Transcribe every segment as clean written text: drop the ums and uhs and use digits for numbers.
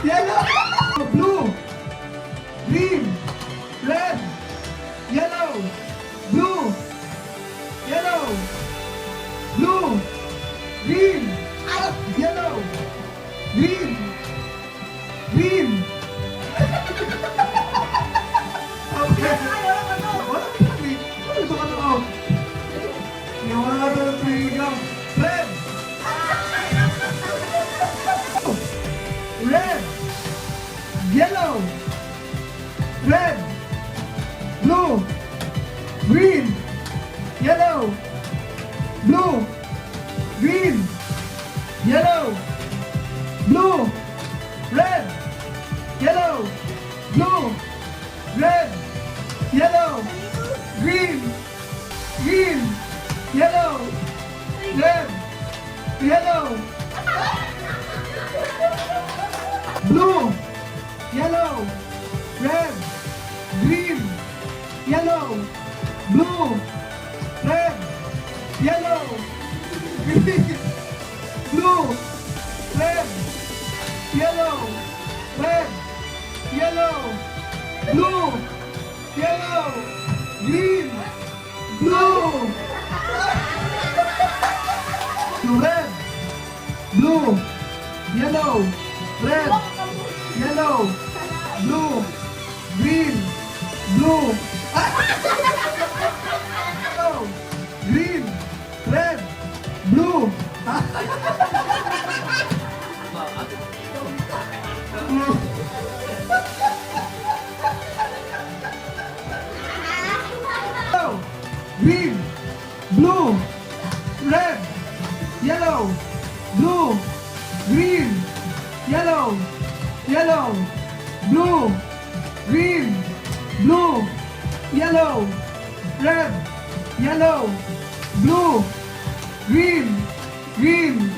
Yellow! Blue! Green! Red! Yellow! Blue! Yellow! Blue! Green! Yellow! Green! Green! Okay. Wala kami. Ito ka na out. Yung wala ka na piligaw. Red! Red! Yellow! Red! Blue! Green! Yellow! Blue! Green! Yellow! Blue! Red! Yellow! Blue! Red! Yellow! Green! Green! Yellow! Red! Yellow! Blue! Yellow! Red! Green! Yellow! Blue! Red! Yellow! Green! Blue! Red! Yellow! Red! Yellow! Blue! Yellow! Green! Blue! Red! Blue! Yellow! Red! Yellow! Blue! Green! Blue! Yellow! Green! Red! Blue! Green, blue, red, yellow, blue, green, yellow, yellow, blue, green, blue, yellow, red, yellow, blue, green, green,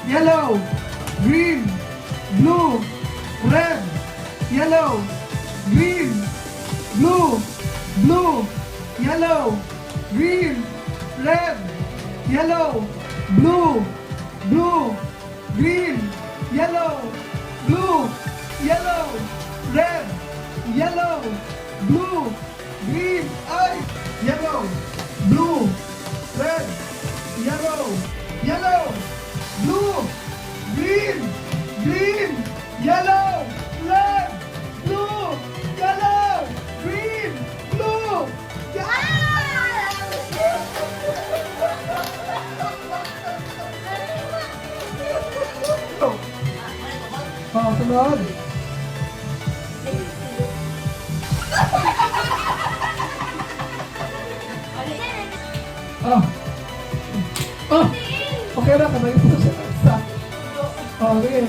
yellow, green, blue, red, yellow, green, blue, blue, yellow, green, red, yellow, blue, blue, green, yellow, blue, yellow, red, yellow, blue, green, yellow, blue, red, yellow, yellow, blue, green, green, yellow, red, blue, yellow, green, blue, sunod. Okay na, kamay po siya. Okay.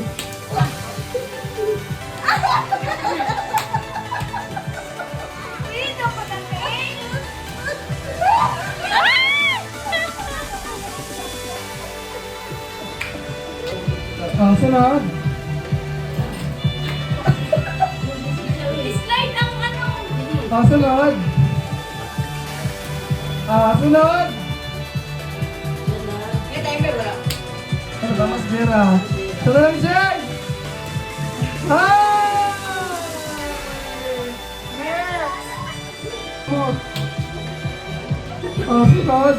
Sunod. Slide ang ano. Sunod. Sunod. May timer wala. Ano ba, Mas Vera? Sunod lang siya! Sunod. Tukod.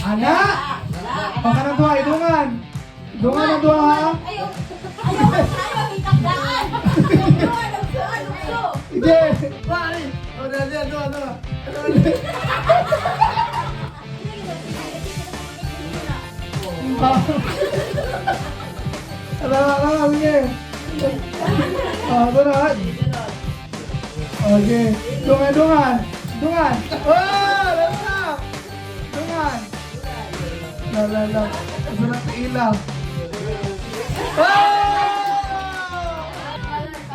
Ana! Baka na doha, idungan. Idungan na doha. Ayaw itakdaan. Hindi. Bali. Doha. Sige. Sunod. Okay. Dungan. Lalo na. Dungan. Lalo. Sunod sa ilaw.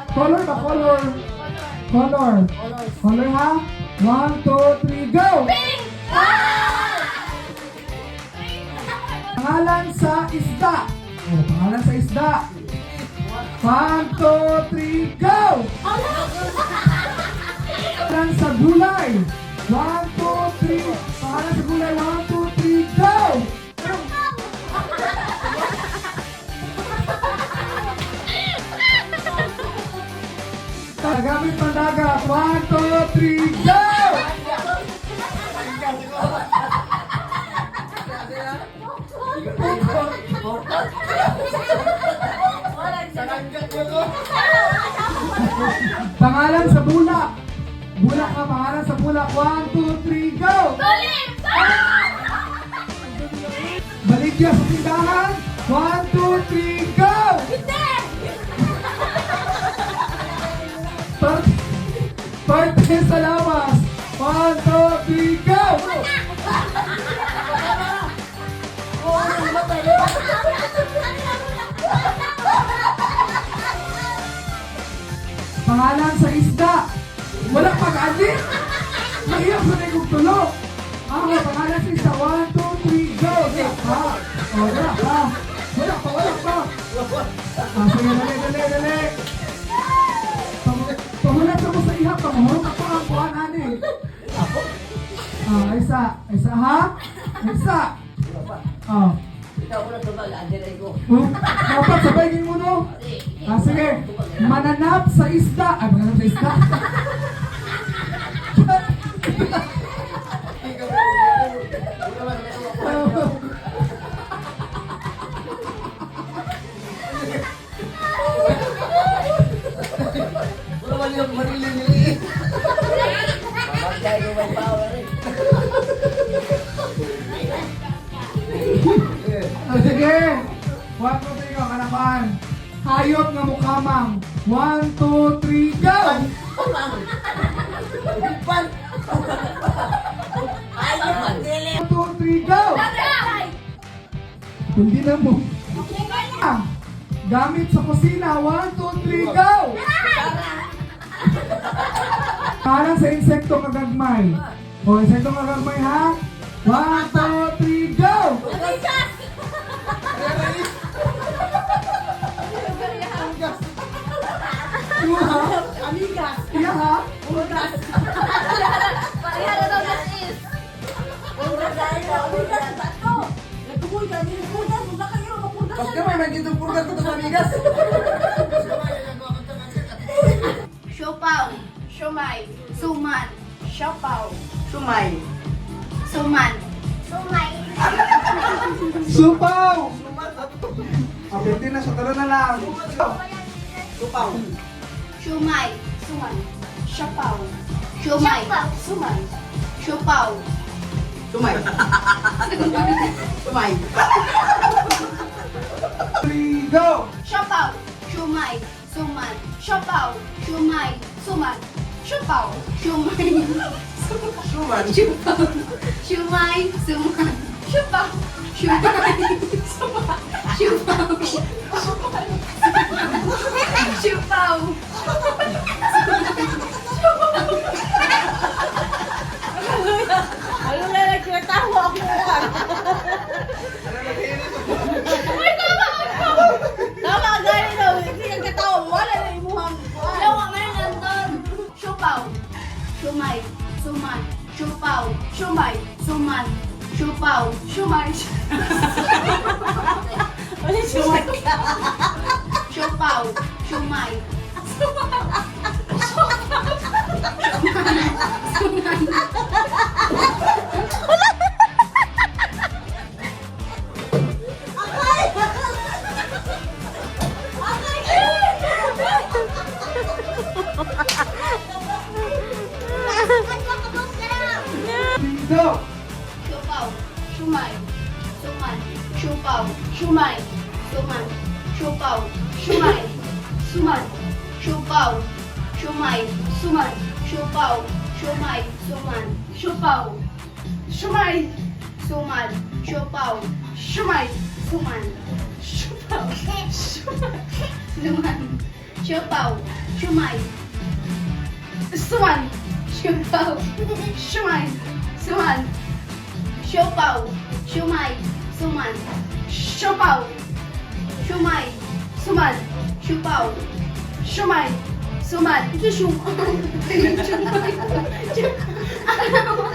Color ba? Color. Color ha? 1, 2, 3, go! Pink! Pangalan sa isda. Oh, pangalan sa isda. 1, 2, 3, go! Pangalan sa gulay. 1, 2, 3. Pangalan sa gulay. 1, 2, 3, go! Gamit ng dagat. 1, 2, 3, go! Pangalan sa bulak. Bulak ka, pangalan sa bulak. 1, 2, 3, go! Tulim! Baligya sa tindahan. 1, 2, 3, go! Hindi! Parte sa lawas. 1, 2, 3, go! Pangalan sa isda. Walang pag-alit. Mahirap sa nagong tulo. Pangalan sa isda. 1, 2, 3, go! Wala pa. Oh, wala pa. Wala pa. Sige, dali. Pahulat ako sa ihap. Pamuhulog ako ang kuhan, ani. Isa ha? Isa. Dapat sabayin mo, no? Sige. Mananap sa isda. Mananap sa isda. Sige. 1, 2, 3, go. Kanapan. Hayop nga mukamang. 1, 2, 3, go! 1, 2, 3, go! Hindi na mo. Gamit sa kusina. 1, 2, 3, go! Parang sa insekto kagagmay. O, insekto kagagmay ha? 1, 2, 3, go! Iyo ha? Iya ha? Pagka may nagitong purgat ko sa amigas. Siopaw, siomay, suman, siopaw, Sumay. suman, sumay, Supaw! Abente na, sa talo na lang. Tupaw. siomay, suman, siopaw, siomay, suman, siopaw, Sumay. Sumay. 3, go! siopaw, siomay, suman, siopaw, siomay, suman, siopaw, siomay, Suman. siomay, suman, siopaw, siomay, suman, siopaw, siopaw, Ano na nagkatawa ako? Tama gani daw, hindi nagkatawa. Wala na imuhang kuhan. Lawa man nandun. Siopaw, siomay, suman, siopaw, siomay, suman, siopaw, siomay, Ano siya? siopaw, siomay, Go! siopaw, siomay, suman, siopaw, siomay, suman, siopaw, siomay, suman, siopaw, siomay, suman, siopaw, siomay, suman, siopaw, siomay, suman, siopaw, siomay, suman, siopaw, suman, siopaw, siomay, Suman. Siopaw. Shumay. Suman. Siopaw. Shumay. Suman. Siopaw. Shumay. Suman. Siopaw. Shumay. Suman. Ito shumay. Shumay.